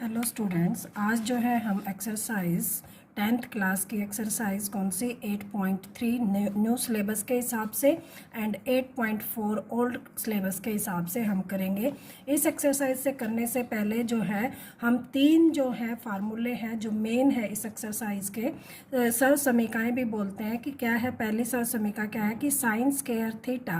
Hello students, आज जो है हम एक्सरसाइज 10th क्लास की एक्सरसाइज कौन सी 8.3 न्यू सिलेबस के हिसाब से एंड 8.4 ओल्ड सिलेबस के हिसाब से हम करेंगे। इस एक्सरसाइज से करने से पहले जो है हम तीन जो है फार्मूले हैं जो मेन है इस एक्सरसाइज के, सर समीकाएँ भी बोलते हैं कि क्या है। पहली सर समीका क्या है कि sine square theta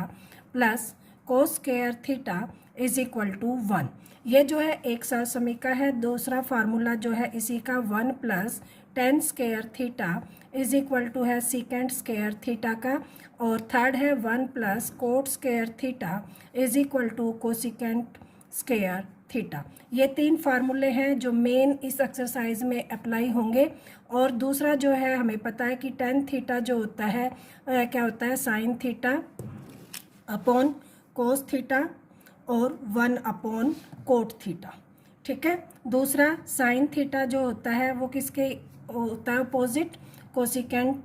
plus cos square theta is equal to 1। ये जो है एक सर समीका है। दूसरा फार्मूला जो है इसी का 1 plus tan square theta is equal to है सीकेंड स्क्वायर थीटा का। और थर्ड है 1 plus cot square theta is equal to cosecant square theta. ये तीन फार्मूले हैं जो मेन इस एक्सरसाइज में अप्लाई होंगे। और दूसरा जो है हमें पता है कि टेन थीटा जो होता है क्या होता है sign theta upon cos theta और 1 अपॉन कोट थीटा। ठीक है। दूसरा साइन थीटा जो होता है वो किसके होता है अपोजिट कोसिकेंट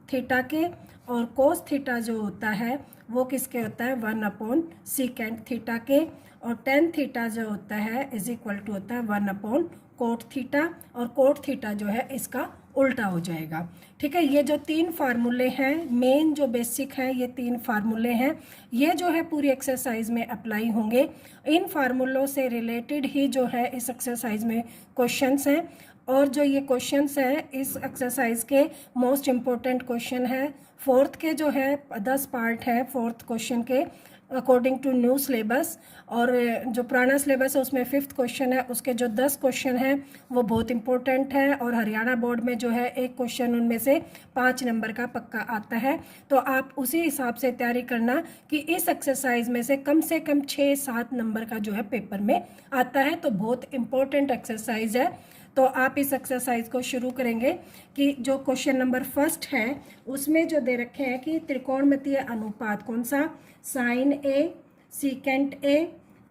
थीटा के। और कोस थीटा जो होता है वो किसके होता है 1 अपॉन सीकेंट थीटा के। और टेन थीटा जो होता है इज इक्वल टू होता है 1 अपॉन कोट थीटा। और कोट थीटा जो है इसका उल्टा हो जाएगा। ठीक है। ये जो तीन फार्मूले हैं मेन जो बेसिक है, ये तीन फार्मूले हैं, ये जो है पूरी एक्सरसाइज में अप्लाई होंगे। इन फार्मूलों से रिलेटेड ही जो है इस एक्सरसाइज में क्वेश्चंस हैं। और जो ये क्वेश्चंस हैं इस एक्सरसाइज के मोस्ट इम्पोर्टेंट क्वेश्चन है। फोर्थ के जो है 10 पार्ट है फोर्थ क्वेश्चन के अकॉर्डिंग टू न्यू सिलेबस। और जो पुराना सिलेबस है उसमें 5th क्वेश्चन है, उसके जो 10 क्वेश्चन हैं वो बहुत इंपॉर्टेंट है। और हरियाणा बोर्ड में जो है एक क्वेश्चन उनमें से 5 नंबर का पक्का आता है। तो आप उसी हिसाब से तैयारी करना कि इस एक्सरसाइज में से कम 6-7 नंबर का जो है पेपर में आता है। तो बहुत इंपॉर्टेंट एक्सरसाइज है। तो आप इस एक्सरसाइज को शुरू करेंगे कि जो क्वेश्चन नंबर फर्स्ट है उसमें जो दे रखे हैं कि त्रिकोणमितीय अनुपात कौन सा sine A secant A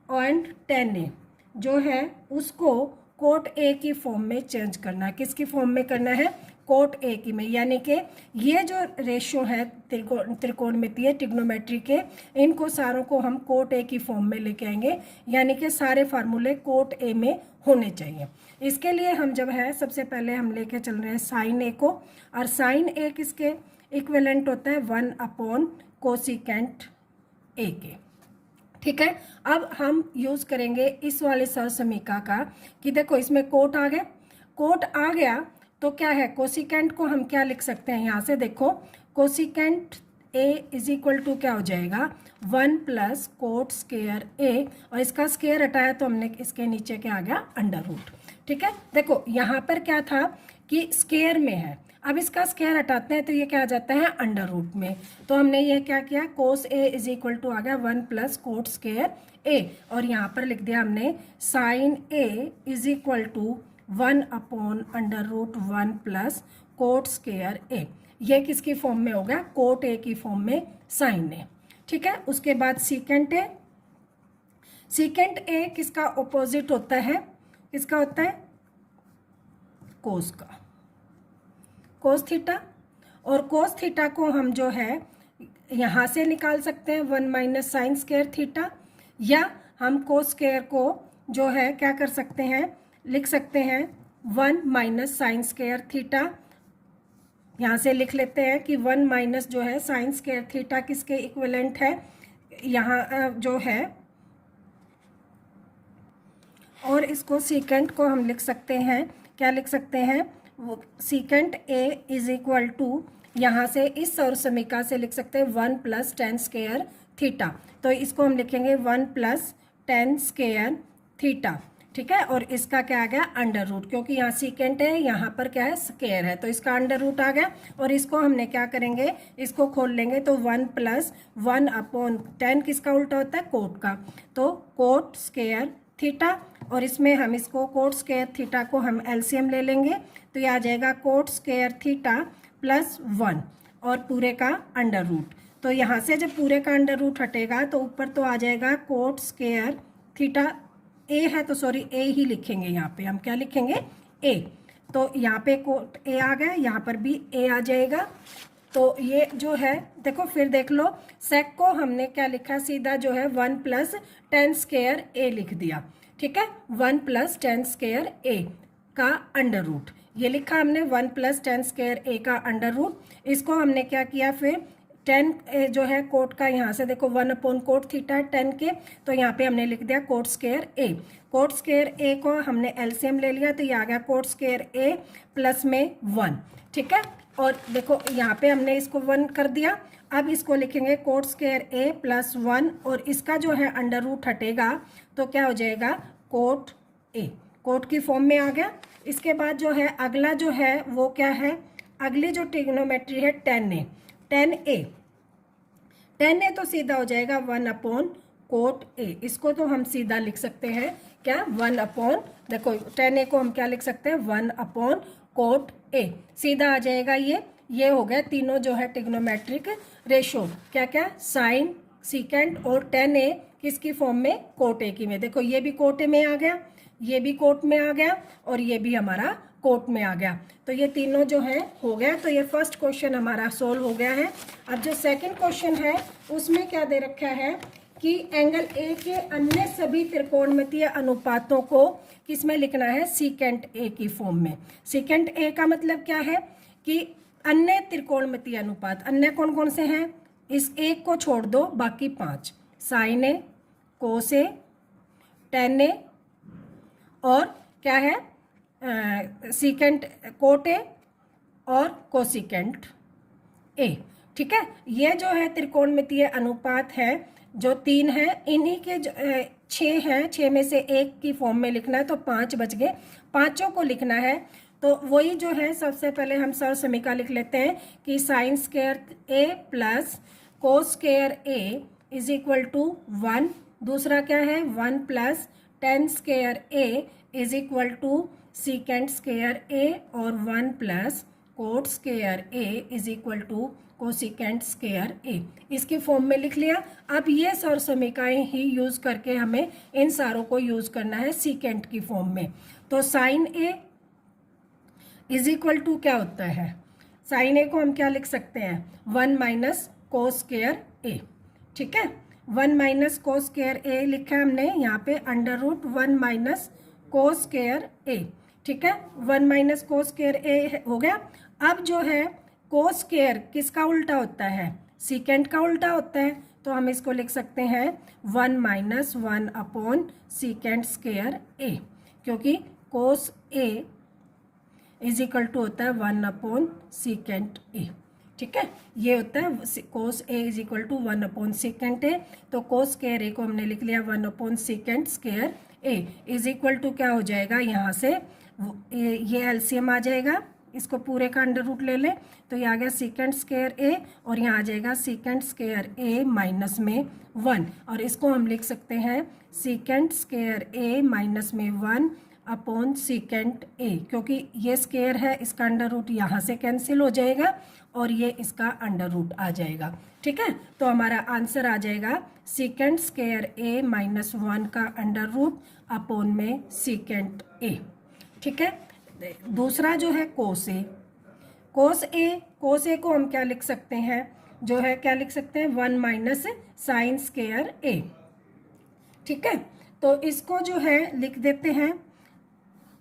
and tan A जो है उसको कोट ए की फॉर्म में चेंज करना है। किसकी फॉर्म में करना है कोट ए की में। यानी कि ये जो रेशियो है त्रिकोणमितीय ट्रिग्नोमेट्री के, इनको सारों को हम कोट ए की फॉर्म में लेके आएंगे। यानी कि सारे फार्मूले कोट ए में होने चाहिए। इसके लिए हम जब है सबसे पहले हम लेके चल रहे हैं साइन ए को। और साइन ए किसके इक्विवेलेंट होता है 1 अपॉन कोसिकेंट ए के। ठीक है। अब हम यूज करेंगे इस वाले सर समीका का कि देखो इसमें कोट आ गया। कोट आ गया तो क्या है कोसिकेंट को हम क्या लिख सकते हैं यहाँ से देखो cosecant A is equal to क्या हो जाएगा 1 प्लस कोट स्क्वायर ए। और इसका स्क्वायर हटाया तो हमने इसके नीचे क्या आ गया अंडर रूट। ठीक है। देखो यहाँ पर क्या था कि स्क्वायर में है, अब इसका स्क्वायर हटाते हैं तो ये क्या आ जाता है अंडर रूट में। तो हमने ये क्या किया कोस ए इज इक्वल टू आ गया 1 प्लस कोट स्क्वायर ए। और यहाँ पर लिख दिया हमने sine A is equal to 1 upon under root 1 plus cot square A. ये किसकी फॉर्म में हो गया कोट ए की फॉर्म में साइन ए। ठीक है। उसके बाद सीकेंट ए। सीकेंट ए किसका ऑपोजिट होता है किसका होता है कोस का कोस थीटा। और कोस थीटा को हम जो है यहाँ से निकाल सकते हैं 1 माइनस साइन स्क्वायर थीटा। या हम कोस स्क्वायर को जो है क्या कर सकते हैं लिख सकते हैं 1 माइनस साइन स्क्वायर थीटा। यहाँ से लिख लेते हैं कि 1 माइनस जो है साइन स्क्वायर थीटा किसके इक्विवेलेंट है यहाँ जो है। और इसको सीकेंट को हम लिख सकते हैं क्या लिख सकते हैं secant A is equal to यहाँ से इस सौर समीका से लिख सकते हैं 1 प्लस टेन स्क्वायर थीटा। तो इसको हम लिखेंगे 1 प्लस टेन स्क्वायर थीटा। ठीक है। और इसका क्या आ गया अंडर रूट, क्योंकि यहाँ सीकेंट है यहाँ पर क्या है स्क्वायर है तो इसका अंडर रूट आ गया। और इसको हमने क्या करेंगे इसको खोल लेंगे तो 1 प्लस 1 अपॉन 10 किसका उल्टा होता है कोट का। तो कोट स्क्वायर थीटा। और इसमें हम इसको कोट स्क्वायर थीटा को हम एलसीएम ले लेंगे तो ये आ जाएगा कोट स्क्वायर थीटा प्लस 1 और पूरे का अंडर रूट। तो यहाँ से जब पूरे का अंडर रूट हटेगा तो ऊपर तो आ जाएगा कोट स्क्वायर थीटा ए है तो सॉरी ए ही लिखेंगे यहाँ पे हम क्या लिखेंगे ए। तो यहाँ पे कोट ए आ गया, यहाँ पर भी ए आ जाएगा। तो ये जो है देखो फिर देख लो सेक को हमने क्या लिखा सीधा जो है 1 प्लस टेन स्क्वायर ए लिख दिया। ठीक है, 1 प्लस 10 स्क्वायर ए का अंडर रूट, ये लिखा हमने 1 प्लस 10 स्क्वायर ए का अंडर रूट। इसको हमने क्या किया, फिर 10 जो है कोट का, यहाँ से देखो 1 अपॉन कोट थीटा है 10 के, तो यहाँ पे हमने लिख दिया coat square A. Coat square A को हमने एलसीएम ले लिया, तो ये आ गया कोट स्क्वायर ए प्लस में 1, ठीक है। और देखो यहाँ पे हमने इसको 1 कर दिया। अब इसको लिखेंगे कोट स्क्वायर ए प्लस 1, और इसका जो है अंडर रूट हटेगा तो क्या हो जाएगा, कोट ए, कोट की फॉर्म में आ गया। इसके बाद जो है अगला जो है वो क्या है, अगली जो ट्रिग्नोमेट्री है 10a, 10a तो सीधा हो जाएगा 1 अपॉन कोट ए। इसको तो हम सीधा लिख सकते हैं क्या, 1 अपॉन, देखो 10a को हम क्या लिख सकते हैं, 1 अपॉन कोट ए, सीधा आ जाएगा। ये हो गया तीनों जो है ट्रिग्नोमेट्रिक रेशो, क्या क्या, साइन, सीकेंट और 10a किसकी फॉर्म में, कोट ए की में। देखो ये भी कोट ए में आ गया, ये भी कोट में आ गया, और ये भी हमारा कोट में आ गया। तो ये तीनों जो है हो गया। तो ये फर्स्ट क्वेश्चन हमारा सोल्व हो गया है। अब जो सेकंड क्वेश्चन है उसमें क्या दे रखा है कि एंगल ए के अन्य सभी त्रिकोणमितीय अनुपातों को किसमें लिखना है, सीकेंट ए की फॉर्म में। सीकेंट ए का मतलब क्या है कि अन्य त्रिकोणमितीय अनुपात, अन्य कौन कौन से हैं, इस एक को छोड़ दो, बाकी 5, साइन ए, कोस ए, टेन ए और क्या है, सीकेंट कोट ए और कोसिकेंट ए, ठीक है। ये जो है त्रिकोणमितीय अनुपात है जो 3 है, इन्हीं के 6 हैं, 6 में से एक की फॉर्म में लिखना है, तो 5 बच गए, पांचों को लिखना है। तो वही जो है सबसे पहले हम सर्व समीकरण लिख लेते हैं कि sine square A plus cos square A is equal to 1। दूसरा क्या है, 1 plus 10 square A is equal to secant square A, और 1 plus cot square A is equal to cosecant square A, इसकी फॉर्म में लिख लिया। अब ये सर्व समीकरण ही यूज करके हमें इन सारों को यूज करना है सीकेंट की फॉर्म में। तो sine A is equal to क्या होता है, साइन ए को हम क्या लिख सकते हैं, 1 माइनस कोस स्क्वायर ए, ठीक है। 1 माइनस कोस स्क्वायर ए लिखा है हमने यहाँ पे, under root 1 minus cos square A, ठीक है। 1 माइनस कोस स्क्वायर ए हो गया। अब जो है कोस स्क्वायर किसका उल्टा होता है, सीकेंट का उल्टा होता है, तो हम इसको लिख सकते हैं 1 माइनस 1 अपॉन सीकेंट स्क्वायर ए, क्योंकि कोस ए इज इक्वल टू होता है 1 अपॉन सीकेंट ए, ठीक है। ये होता है cos A is equal to 1 upon secant A, तो कोस स्क्वायर ए को हमने लिख लिया 1 upon secant square A is equal to क्या हो जाएगा, यहाँ से ये एलसीएम आ जाएगा, इसको पूरे का अंडर रूट ले लें, तो ये आ गया सीकेंट स्क्वायर ए, और यहाँ आ जाएगा सीकेंट स्क्वायर ए माइनस में 1, और इसको हम लिख सकते हैं सीकेंट स्क्वायर ए माइनस में 1 अपॉन सीकेंट ए, क्योंकि ये स्क्वायर है, इसका अंडर रूट यहाँ से कैंसिल हो जाएगा और ये इसका अंडर रूट आ जाएगा, ठीक है। तो हमारा आंसर आ जाएगा सीकेंट स्क्वायर ए माइनस 1 का अंडर रूट अपॉन में सीकेंट ए, ठीक है। दूसरा जो है कोस ए, कोस ए को हम क्या लिख सकते हैं, जो है क्या लिख सकते हैं, 1 माइनस साइन स्क्वायर ए, ठीक है। तो इसको जो है लिख देते हैं,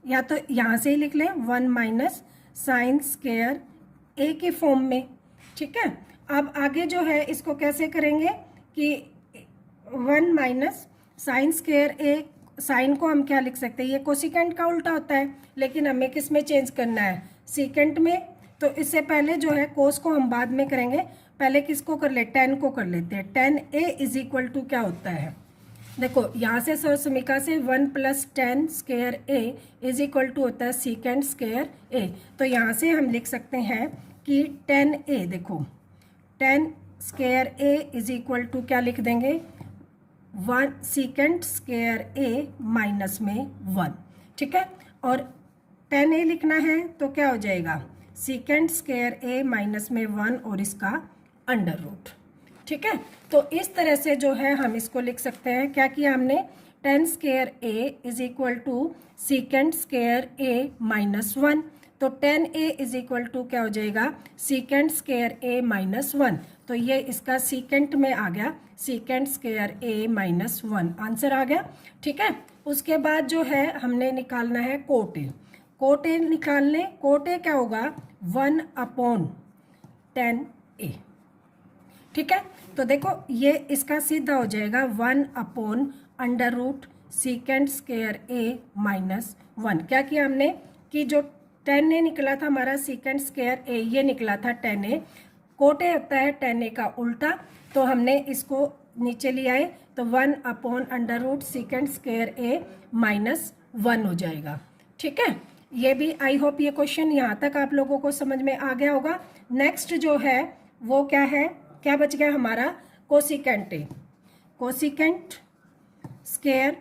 या तो यहाँ से ही लिख लें 1 माइनस साइन स्क्वायर ए के फॉर्म में, ठीक है। अब आगे जो है इसको कैसे करेंगे कि 1 माइनस साइन स्क्वायर ए, साइन को हम क्या लिख सकते हैं, ये कोसिकेंट का उल्टा होता है, लेकिन हमें किस में चेंज करना है, सीकेंट में। तो इससे पहले जो है कोस को हम बाद में करेंगे, पहले किसको कर ले, 10 को कर लेते हैं। 10a इज इक्वल टू क्या होता है, देखो यहाँ से सर्व समीकरण से 1 plus 10 square A is equal to होता है सीकेंट स्क्वायर ए, तो यहाँ से हम लिख सकते हैं कि 10a, देखो 10 square A is equal to क्या लिख देंगे, 1 सीकेंट स्क्वायर ए माइनस में 1, ठीक है। और 10a लिखना है तो क्या हो जाएगा, सीकेंट स्क्वायर ए माइनस में 1 और इसका अंडर रूट, ठीक है। तो इस तरह से जो है हम इसको लिख सकते हैं, क्या किया हमने, 10 square A is equal to secant square A minus 1, तो 10a इज इक्वल टू क्या हो जाएगा, सीकेंट स्क्वायर ए माइनस 1, तो ये इसका सीकेंट में आ गया secant square A minus 1, answer आ गया, ठीक है। उसके बाद जो है हमने निकालना है कोट ए। कोट ए निकाल लें। कोट ए क्या होगा 1/10A। ठीक है, तो देखो ये इसका सीधा हो जाएगा 1/√sec² -1। क्या किया हमने कि जो 10A निकला था हमारा sec² ये निकला था 10A। कोट ए होता है 10A का उल्टा, तो हमने इसको नीचे ले आए तो 1/√sec² -1 हो जाएगा। ठीक है, ये भी आई होप ये क्वेश्चन यहाँ तक आप लोगों को समझ में आ गया होगा। नेक्स्ट जो है वो क्या है, क्या बच गया हमारा cosecant A. Cosecant square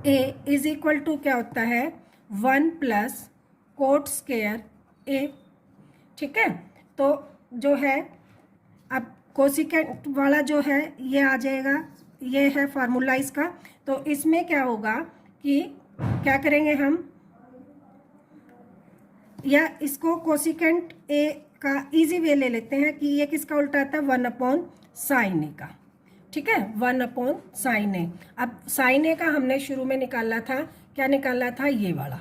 A is equal to क्या होता है 1 + कोट स्क्वायर ए। ठीक है, तो जो है अब कोसिकेंट वाला जो है ये आ जाएगा, ये है फार्मूला इसका। तो इसमें क्या होगा कि क्या करेंगे हम, या इसको कोसिकेंट ए का इजी वे ले लेते हैं कि ये किसका उल्टा आता है 1/sin A का। ठीक है, 1/sin A। अब sin A का हमने शुरू में निकाला था, क्या निकाला था ये वाला,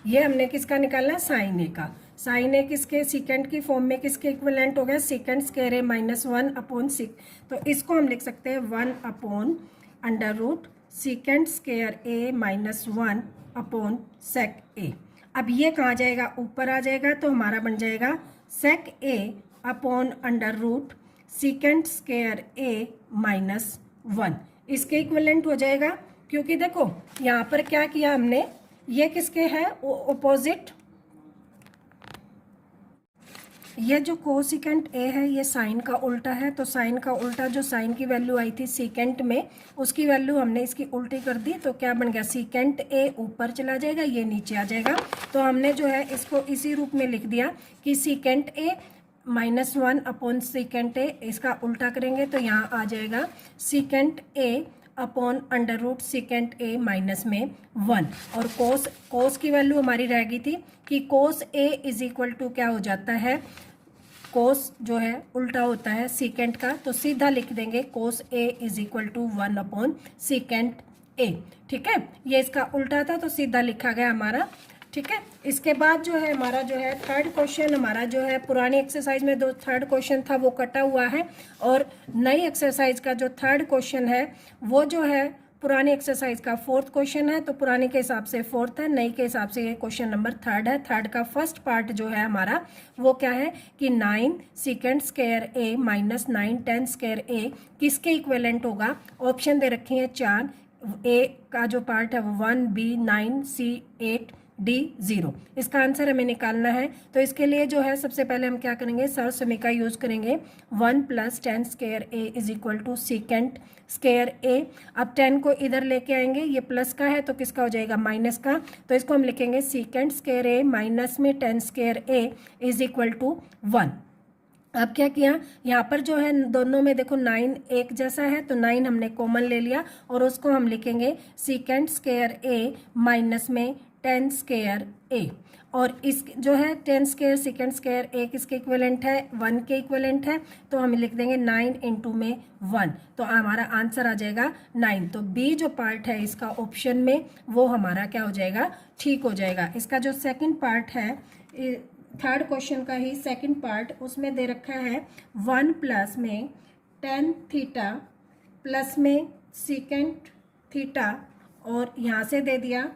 ये हमने किसका निकाला sin A का। sin A किसके सीकेंट की फॉर्म में किसके इक्विवेलेंट हो गया sec² A -1/6। तो इसको हम लिख सकते हैं 1/√sec² A -1/sec A। अब ये कहाँ जाएगा, ऊपर आ जाएगा, तो हमारा बन जाएगा sec A /√sec² A -1। इसके इक्विवेलेंट हो जाएगा, क्योंकि देखो यहाँ पर क्या किया हमने, ये किसके है ऑपोजिट, ये जो कोसिकेंट ए है ये साइन का उल्टा है। तो साइन का उल्टा, जो साइन की वैल्यू आई थी सीकेंट में, उसकी वैल्यू हमने इसकी उल्टी कर दी, तो क्या बन गया सीकेंट ए ऊपर चला जाएगा, ये नीचे आ जाएगा। तो हमने जो है इसको इसी रूप में लिख दिया कि सीकेंट ए -1/sec A, इसका उल्टा करेंगे तो यहाँ आ जाएगा सीकेंट ए /√sec A -1। और कोस की वैल्यू हमारी रह गई थी कि कोस ए इज इक्वल टू क्या हो जाता है, कोस जो है उल्टा होता है सीकेंट का, तो सीधा लिख देंगे cos A is equal to 1/sec A। ठीक है, ये इसका उल्टा था तो सीधा लिखा गया हमारा। ठीक है, इसके बाद जो है हमारा जो है थर्ड क्वेश्चन, हमारा जो है पुरानी एक्सरसाइज में जो थर्ड क्वेश्चन था वो कटा हुआ है, और नई एक्सरसाइज का जो थर्ड क्वेश्चन है वो जो है पुरानी एक्सरसाइज का फोर्थ क्वेश्चन है। तो पुराने के हिसाब से फोर्थ है, नई के हिसाब से ये क्वेश्चन नंबर थर्ड है। थर्ड का फर्स्ट पार्ट जो है हमारा वो क्या है कि 9 sec² A -9 10² A किसके इक्विवेलेंट होगा। ऑप्शन दे रखे हैं 4, ए का जो पार्ट है वो 1, B 9, C 8, D 0। इसका आंसर हमें निकालना है। तो इसके लिए जो है सबसे पहले हम क्या करेंगे, सर्व समीकरण यूज करेंगे। 1 + 10² A is equal to sec² A। अब 10 को इधर लेके आएंगे, ये प्लस का है तो किसका हो जाएगा माइनस का, तो इसको हम लिखेंगे sec² A माइनस में 10² A इज इक्वल टू 1। अब क्या किया, यहाँ पर जो है दोनों में देखो 9 एक जैसा है, तो 9 हमने कॉमन ले लिया और उसको हम लिखेंगे sec² A माइनस में 10² A। और इस जो है 10² sec² A किसके इक्विवेलेंट है 1 के इक्विवेलेंट है, तो हम लिख देंगे 9 × में 1, तो हमारा आंसर आ जाएगा 9। तो बी जो पार्ट है इसका ऑप्शन में वो हमारा क्या हो जाएगा, ठीक हो जाएगा। इसका जो सेकंड पार्ट है थर्ड क्वेश्चन का ही सेकंड पार्ट, उसमें दे रखा है 1 + में tan थीटा प्लस में सेकेंट थीटा, और यहाँ से दे दिया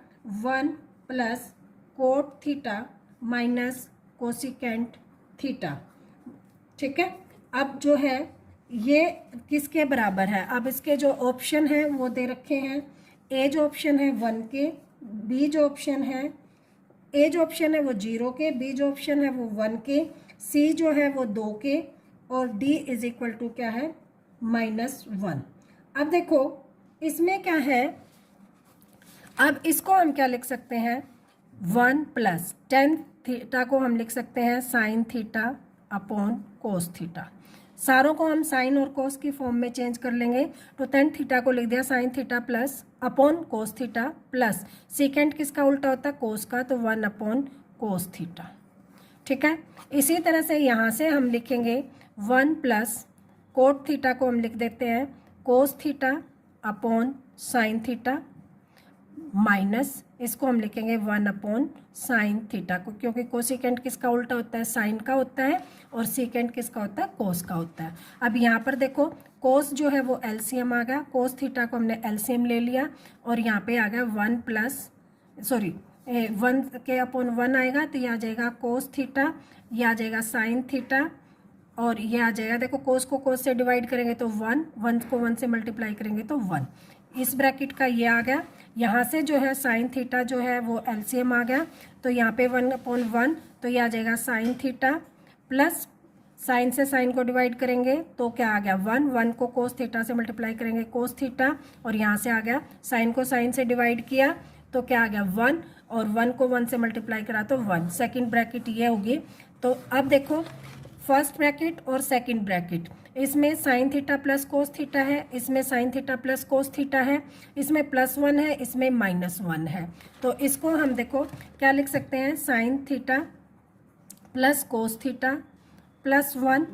1 + cot theta minus cosecant theta. ठीक है, अब जो है ये किसके बराबर है, अब इसके जो ऑप्शन है वो दे रखे हैं। ए जो ऑप्शन है 1 के, बी जो ऑप्शन है ए जो ऑप्शन है वो 0 के, बी जो ऑप्शन है वो 1 के, सी जो है वो 2 के, और डी इज इक्वल टू क्या है -1। अब देखो इसमें क्या है, अब इसको हम क्या लिख सकते हैं 1 + tan थीटा को हम लिख सकते हैं sin theta upon cos theta. सारों को हम साइन और कोस की फॉर्म में चेंज कर लेंगे, तो tan थीटा को लिख दिया sin theta plus upon cos theta plus second किसका उल्टा होता है कोस का, तो 1/cos थीटा। ठीक है, इसी तरह से यहाँ से हम लिखेंगे 1 + कोट थीटा को हम लिख देते हैं cos theta upon sine theta minus इसको हम लिखेंगे 1 अपॉन साइन थीटा को, क्योंकि कोसिकेंट किसका उल्टा होता है, साइन का होता है, और सीकेंट किसका होता है, कोस का होता है। अब यहाँ पर देखो कोस जो है वो एलसीएम आ गया, कोस थीटा को हमने एलसीएम ले लिया, और यहाँ पे आ गया 1 के अपॉन 1 आएगा, तो ये आ जाएगा कोस थीटा, ये आ जाएगा साइन थीटा, और ये आ जाएगा, देखो कोस को कोस से डिवाइड करेंगे तो 1, 1 को 1 से मल्टीप्लाई करेंगे तो 1, इस ब्रैकेट का ये आ गया। यहाँ से जो है साइन थीटा जो है वो एलसीएम आ गया, तो यहाँ पे 1 अपॉन 1, तो ये आ जाएगा साइन थीटा, प्लस साइन से साइन को डिवाइड करेंगे तो क्या आ गया 1, 1 को कोस थीटा से मल्टीप्लाई करेंगे कोस थीटा, और यहाँ से आ गया साइन को साइन से डिवाइड किया तो क्या आ गया 1, और 1 को 1 से मल्टीप्लाई करा तो 1, सेकेंड ब्रैकेट ये होगी। तो अब देखो फर्स्ट ब्रैकेट और सेकंड ब्रैकेट, इसमें sine theta plus cos theta है, इसमें sine theta plus cos theta है, इसमें +1 है, इसमें -1 है। तो इसको हम देखो क्या लिख सकते हैं, sine theta plus cos theta +1,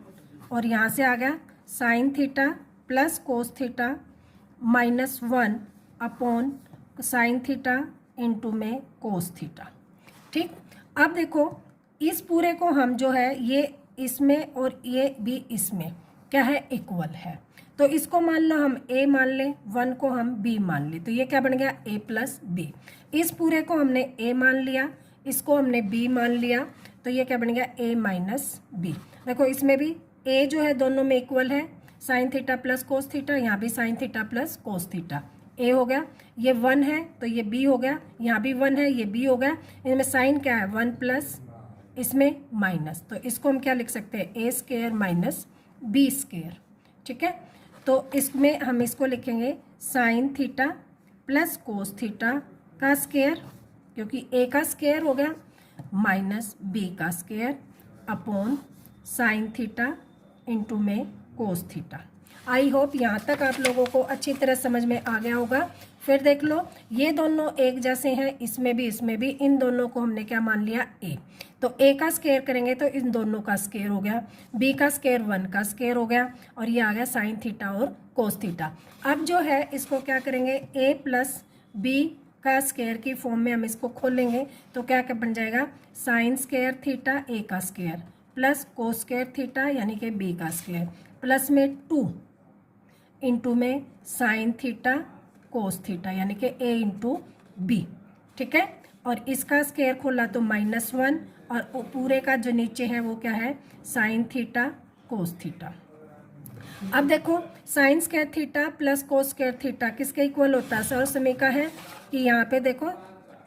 और यहाँ से आ गया sine theta plus cos theta -1 upon sine theta into में कोस थीटा। ठीक, अब देखो इस पूरे को हम जो है ये इसमें और ये भी इसमें क्या है, इक्वल है, तो इसको मान लो हम a मान लें, 1 को हम b मान लें, तो ये क्या बन गया a प्लस b। इस पूरे को हमने a मान लिया, इसको हमने b मान लिया, तो ये क्या बन गया a माइनस b। देखो इसमें भी a जो है दोनों में इक्वल है, sine theta plus cos theta, यहाँ भी sine theta plus cos theta, a हो गया, ये 1 है तो ये b हो गया, यहाँ भी 1 है ये b हो गया, इनमें साइन क्या है 1 प्लस इसमें माइनस, तो इसको हम क्या लिख सकते हैं a square minus b square. ठीक है, तो इसमें हम इसको लिखेंगे sine theta plus cos theta का स्क्वायर, क्योंकि a का स्क्वायर हो गया, माइनस b का square upon sine theta into में कोस थीटा। आई होप यहाँ तक आप लोगों को अच्छी तरह समझ में आ गया होगा। फिर देख लो ये दोनों एक जैसे हैं, इसमें भी, इन दोनों को हमने क्या मान लिया a, तो a का स्क्वायर करेंगे तो इन दोनों का स्क्वायर हो गया, b का स्क्वायर 1 का स्क्वायर हो गया, और ये आ गया साइन थीटा और कोस थीटा। अब जो है इसको क्या करेंगे a प्लस b का स्क्वायर की फॉर्म में हम इसको खोलेंगे, तो क्या क्या बन जाएगा साइन स्क्वायर थीटा a का square plus cos square theta यानी कि b का स्क्वायर, प्लस में 2 इंटू में साइन थीटा कोस थीटा यानी कि a इंटू बी। ठीक है, और इसका स्क्वायर खोला तो -1, और पूरे का जो नीचे है वो क्या है साइन थीटा कोस थीटा। अब देखो sign square theta plus cos square theta किसके इक्वल होता है, सर समीका है कि यहाँ पे देखो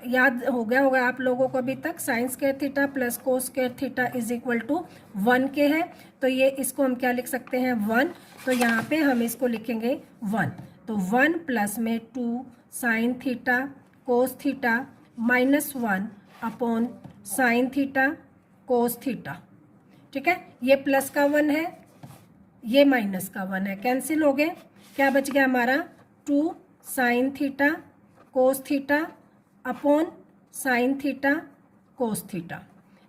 याद हो गया होगा आप लोगों को अभी तक, sine square theta plus cos square theta is equal to 1 के है, तो ये इसको हम क्या लिख सकते हैं 1, तो यहाँ पे हम इसको लिखेंगे 1, तो 1 प्लस में 2 sine theta cos theta -1 upon sine theta cos theta. ठीक है, ये प्लस का 1 है, ये माइनस का 1 है, कैंसिल हो गए, क्या बच गया हमारा 2 sine theta cos theta upon sine theta cos theta,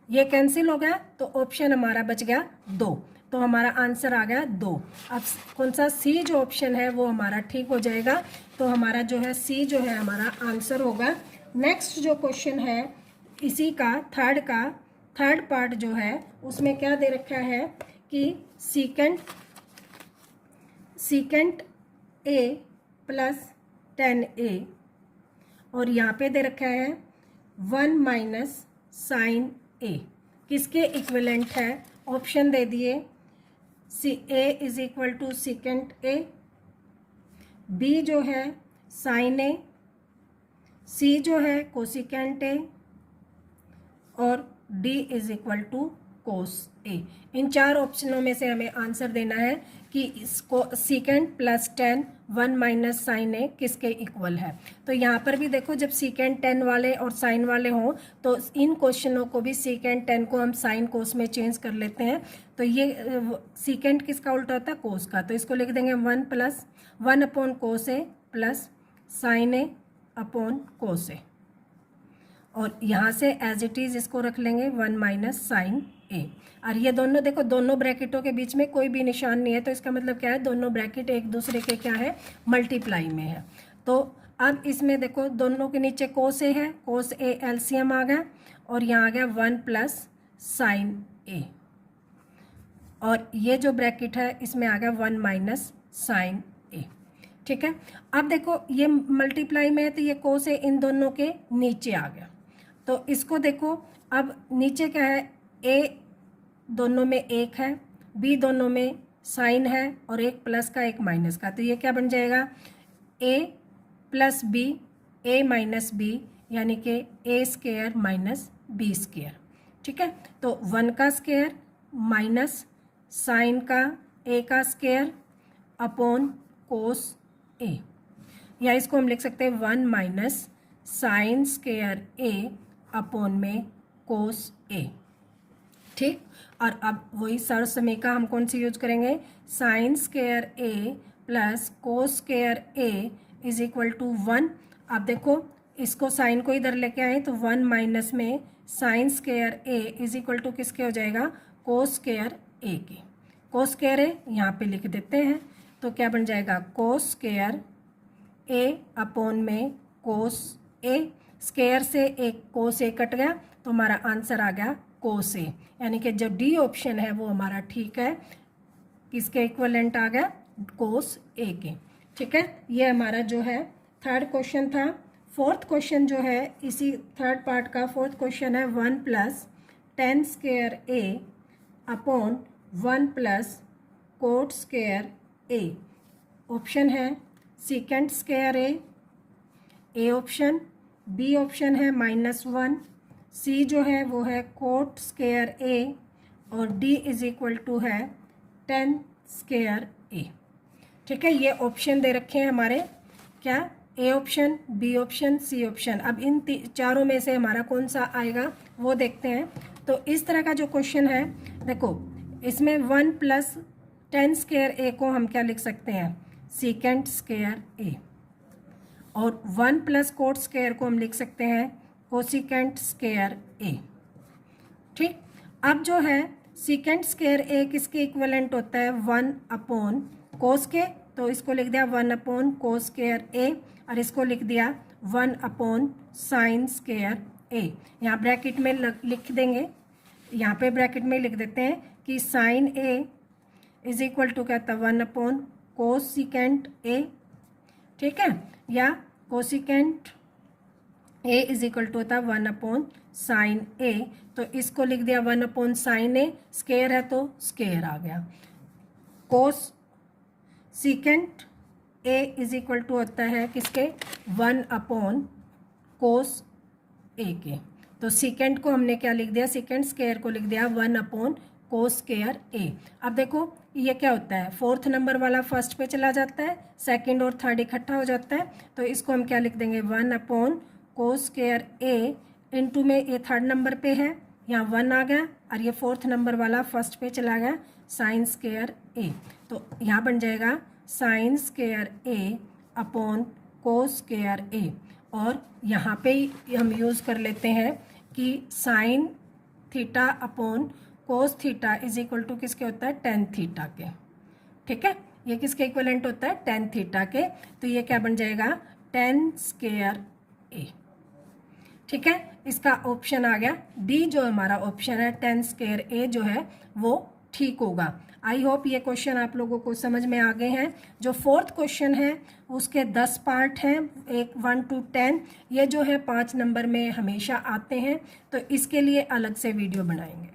ये कैंसिल हो गया, तो ऑप्शन हमारा बच गया 2, तो हमारा आंसर आ गया 2। अब कौन सा सी जो ऑप्शन है वो हमारा ठीक हो जाएगा, तो हमारा जो है सी जो है हमारा आंसर होगा। नेक्स्ट जो क्वेश्चन है इसी का थर्ड पार्ट जो है उसमें क्या दे रखा है कि सीकेंट a प्लस 10a, और यहाँ पे दे रखा है 1 माइनस साइन a, किसके इक्विवेलेंट है, ऑप्शन दे दिए a is equal to secant a, b जो है साइन a, c जो है कोसिकेंट a, और d is equal to cos a। इन 4 ऑप्शनों में से हमें आंसर देना है कि इसको secant plus 10 1 minus sine a किसके इक्वल है। तो यहाँ पर भी देखो जब सीकेंट 10 वाले और साइन वाले हों तो इन क्वेश्चनों को भी सीकेंट 10 को हम साइन कोस में चेंज कर लेते हैं, तो ये सीकेंट किसका उल्टा होता है कोस का, तो इसको लिख देंगे 1 upon cos a plus sign a upon cos a, और यहाँ से एज इट इज़ इसको रख लेंगे 1 माइनस साइन a। और ये दोनों देखो दोनों ब्रैकेटों के बीच में कोई भी निशान नहीं है, तो इसका मतलब क्या है दोनों ब्रैकेट एक दूसरे के क्या है मल्टीप्लाई में है। तो अब इसमें देखो दोनों के नीचे कोस ए है, कोस ए एलसीएम आ गया और यहाँ आ गया 1 प्लस साइन ए, और ये जो ब्रैकेट है इसमें आ गया 1 माइनस साइन ए। ठीक है, अब देखो ये मल्टीप्लाई में है तो ये कोस ए इन दोनों के नीचे आ गया, तो इसको देखो अब नीचे क्या है, ए दोनों में एक है, बी दोनों में साइन है और एक प्लस का एक माइनस का, तो ये क्या बन जाएगा ए प्लस बी, ए माइनस बी, यानी कि ए स्क्वायर माइनस बी स्क्वायर। ठीक है, तो 1 का स्क्वायर माइनस साइन का ए का स्क्वायर अपॉन कोस ए, या इसको हम लिख सकते हैं 1 minus sign square A upon में कोस ए। ठीक, और अब वही सर्व समीकरण हम कौन सी यूज करेंगे, sine square A plus cos square A is equal to 1। अब देखो इसको साइन को इधर लेके आए तो 1 माइनस में sine square A is equal to किसके हो जाएगा, कोस स्क्वायर ए के। कोस स्क्वायर ए यहाँ पे लिख देते हैं, तो क्या बन जाएगा कोस स्क्वायर ए अपॉन में कोस ए, स्क्वायर से एक कोस ए कट गया तो हमारा आंसर आ गया कोस ए, यानी कि जो डी ऑप्शन है वो हमारा ठीक है, किसके इक्वलेंट आ गया, कोस ए के। ठीक है, ये हमारा जो है थर्ड क्वेश्चन था। फोर्थ क्वेश्चन जो है इसी थर्ड पार्ट का फोर्थ क्वेश्चन है 1 plus tan square A upon 1 plus cot square A. Option है secant square A option, B option है -1, सी जो है वो है कोट स्क्वायर ए और डी इज इक्वल टू है 10 स्क्वायर ए। ठीक है, ये ऑप्शन दे रखे हैं हमारे, क्या, A option, B option, C option. अब इन चारों में से हमारा कौन सा आएगा वो देखते हैं। तो इस तरह का जो क्वेश्चन है देखो, इसमें 1 प्लस 10 स्क्वायर ए को हम क्या लिख सकते हैं, सीकेंट स्क्वायर ए, और 1 प्लस कोट स्क्वायर को हम लिख सकते हैं कोसिकेंट स्क्वायर ए। ठीक, अब जो है सीकेंट स्क्वायर ए किसके इक्विवेलेंट होता है, 1 अपॉन कोस के, तो इसको लिख दिया 1 अपॉन कोस स्क्वायर ए, और इसको लिख दिया 1 अपॉन साइन स्क्वायर ए। यहाँ ब्रैकेट में लिख देंगे, यहाँ पे ब्रैकेट में लिख देते हैं कि sine A is equal to क्या था, 1 अपॉन कोसिकेंट ए। ठीक है, या cosecant A is equal to होता है 1 अपॉन साइन ए, तो इसको लिख दिया 1 अपॉन साइन ए, स्क्वायर है तो स्क्वायर आ गया। Cosecant A is equal to होता है किसके, 1 अपॉन कोस ए के, तो सीकेंट को हमने क्या लिख दिया, सीकेंट स्क्वायर को लिख दिया 1 अपॉन कोस स्क्वायर ए। अब देखो ये क्या होता है, फोर्थ नंबर वाला फर्स्ट पे चला जाता है, सेकंड और थर्ड इकट्ठा हो जाता है, तो इसको हम क्या लिख देंगे 1 अपॉन कोस स्क्वायर ए इंटू में ये थर्ड नंबर पे है, यहाँ 1 आ गया, और ये फोर्थ नंबर वाला फर्स्ट पे चला गया साइन स्क्वायर ए, तो यहाँ बन जाएगा sign square A upon cos square A. और यहाँ पे ही हम यूज़ कर लेते हैं कि sine theta upon cos theta is equal to किसके होता है, टेन थीटा के। ठीक है, ये किसके इक्वलेंट होता है, टेन थीटा के, तो ये क्या बन जाएगा 10 स्क्वायर ए। ठीक है, इसका ऑप्शन आ गया डी, जो हमारा ऑप्शन है 10 स्क्वायर ए जो है वो ठीक होगा। आई होप ये क्वेश्चन आप लोगों को समझ में आ गए हैं। जो फोर्थ क्वेश्चन है उसके 10 पार्ट हैं, 1 to 10, ये जो है 5 नंबर में हमेशा आते हैं, तो इसके लिए अलग से वीडियो बनाएंगे।